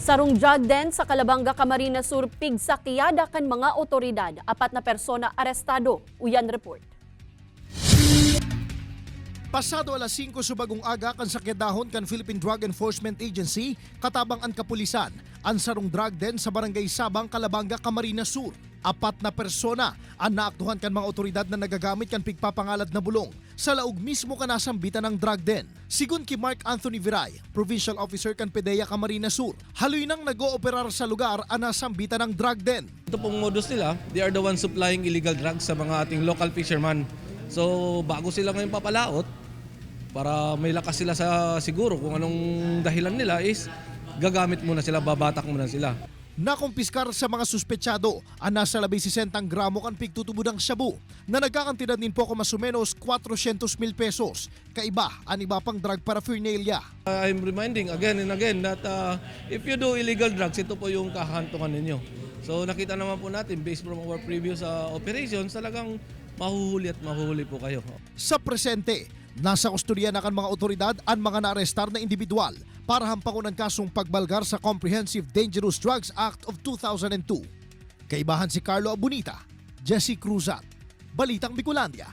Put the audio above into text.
Sarong drug den sa Calabanga, Camarines Sur, pigsakiyada kan mga otoridad. 4 na persona arestado. Uyan report. Pasado alas 5 subagong aga kan sakyadahon kan Philippine Drug Enforcement Agency katabang ang kapulisan ang sarong drug den sa barangay Sabang, Calabanga, Camarines Sur. 4 na persona ang naaktuhan kan mga otoridad na nagagamit kan pigpapangalad na bulong sa laog mismo kanasambitan ng drug den. Sigun ki Mark Anthony Viray, Provincial Officer kan PDEA Camarines Sur, haloy nang nag-ooperar sa lugar ang nasambitan ng drug den. Ito pong modus nila, they are the ones supplying illegal drugs sa mga ating local fishermen. So bago sila ngayon papalaot, para may lakas sila sa siguro kung anong dahilan nila is gagamit muna sila, babatak muna sila. Nakumpiskar sa mga suspetsado ang nasa 60 gramo kan pigtutubudang shabu na nagkakantidad din po ko mas o menos 400,000 pesos. Kaiba ang iba pang drug paraphernalia. I'm reminding again and again that if you do illegal drugs, ito po yung kahantungan ninyo. So nakita naman po natin based from our previous operations, talagang mahuhuli at mahuhuli po kayo. Sa presente, nasa kustodiya na kan mga otoridad ang mga naarestar na individual para hampagon ang kasong pagbalgar sa Comprehensive Dangerous Drugs Act of 2002. Kaibahan si Carlo Abunita, Jesse Cruzat, Balitang Bicolandia.